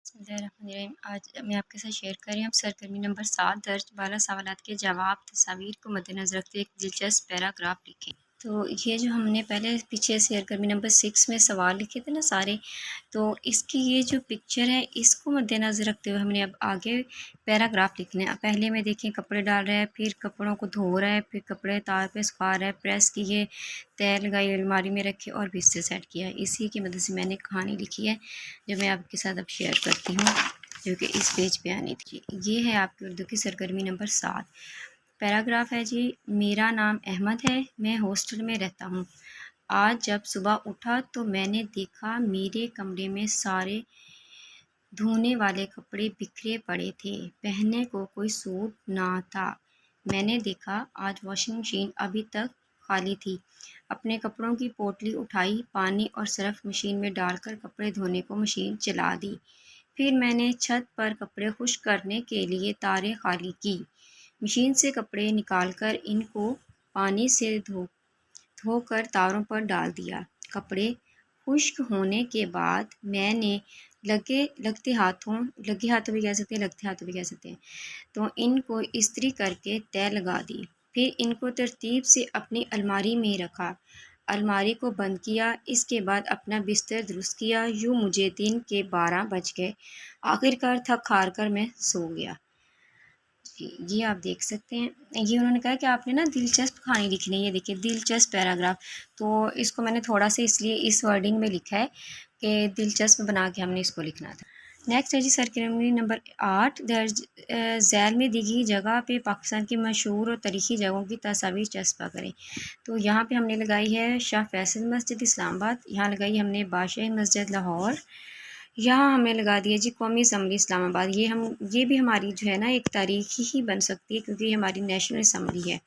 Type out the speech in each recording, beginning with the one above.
بسم اللہ الرحمن الرحیم۔ آج میں آپ کے ساتھ شیئر کر رہی ہوں سرگرمی نمبر 7 درج 12 سوالات کے جواب تصاویر کو مد نظر رکھتے ہوئے ایک دلچسپ پیراگراف لکھیں۔ تو یہ جو ہم نے پہلے پیچھے سرگرمی نمبر 6 میں سوال لکھے تھے نا سارے، تو اس کی یہ جو پکچر ہے اس کو مد نظر رکھتے ہوئے ہم نے اب آگے پیراگراف لکھنے ہیں۔ پہلے میں دیکھیں کپڑے ڈال رہا ہے، پھر کپڑوں کو دھو رہا ہے، پھر کپڑے تار پہ سکھا رہا ہے، پریس کیے، تہہ لگائی، الماری میں رکھے اور بستر سیٹ کیا ہے۔ اسی کی مدد سے میں نے کہانی لکھی ہے جو میں آپ کے ساتھ اب شیئر کرتی ہوں، جو کہ اس پیج پہ آنی تھی۔ یہ ہے آپ کی اردو کی سرگرمی نمبر 7۔ پیراگراف ہے جی، میرا نام احمد ہے، میں ہاسٹل میں رہتا ہوں۔ آج جب صبح اٹھا تو میں نے دیکھا میرے کمرے میں سارے دھونے والے کپڑے بکھرے پڑے تھے، پہننے کو کوئی سوٹ نہ تھا۔ میں نے دیکھا آج واشنگ مشین ابھی تک خالی تھی۔ اپنے کپڑوں کی پوٹلی اٹھائی، پانی اور سرف مشین میں ڈال کر کپڑے دھونے کو مشین چلا دی۔ پھر میں نے چھت پر کپڑے خشک کرنے کے لیے تاریں خالی کی، مشین سے کپڑے نکال کر ان کو پانی سے دھو کر تاروں پر ڈال دیا۔ کپڑے خشک ہونے کے بعد میں نے لگے ہاتھوں بھی کہہ سکتے ہیں تو ان کو استری کر کے تہہ لگا دی۔ پھر ان کو ترتیب سے اپنی الماری میں رکھا، الماری کو بند کیا، اس کے بعد اپنا بستر درست کیا۔ یوں مجھے دن کے 12 بج گئے، آخرکار تھک ہار کر میں سو گیا۔ جی یہ آپ دیکھ سکتے ہیں، یہ انہوں نے کہا کہ آپ نے نا دلچسپ کہانی لکھنی ہے۔ یہ دیکھیے دلچسپ پیراگراف، تو اس کو میں نے تھوڑا سا اس لیے اس ورڈنگ میں لکھا ہے کہ دلچسپ بنا کے ہم نے اس کو لکھنا تھا۔ نیکسٹ ہے جی سرگرمی نمبر 8، درج ذیل میں دی گئی جگہ پہ پاکستان کی مشہور اور تاریخی جگہوں کی تصاویر چسپاں کریں۔ تو یہاں پہ ہم نے لگائی ہے شاہ فیصل مسجد اسلام آباد، یہاں لگائی ہم نے بادشاہی مسجد لاہور، یہاں ہم نے لگا دیا جی قومی اسمبلی اسلام آباد۔ یہ بھی ہماری جو ہے نا ایک تاریخی ہی بن سکتی ہے کیونکہ یہ ہماری نیشنل اسمبلی ہے۔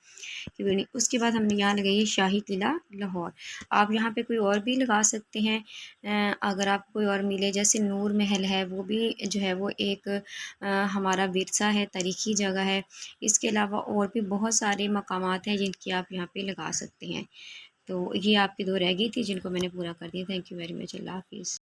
اس کے بعد ہم نے یہاں لگائی ہے شاہی قلعہ لاہور۔ آپ یہاں پہ کوئی اور بھی لگا سکتے ہیں اگر آپ کوئی اور ملے، جیسے نور محل ہے، وہ بھی جو ہے وہ ایک ہمارا ورثہ ہے، تاریخی جگہ ہے۔ اس کے علاوہ اور بھی بہت سارے مقامات ہیں جن کی آپ یہاں پہ لگا سکتے ہیں۔ تو یہ آپ کی 2 رہ گئی تھی جن کو میں نے پورا کر دیا۔ تھینک یو ویری مچ، اللہ حافظ۔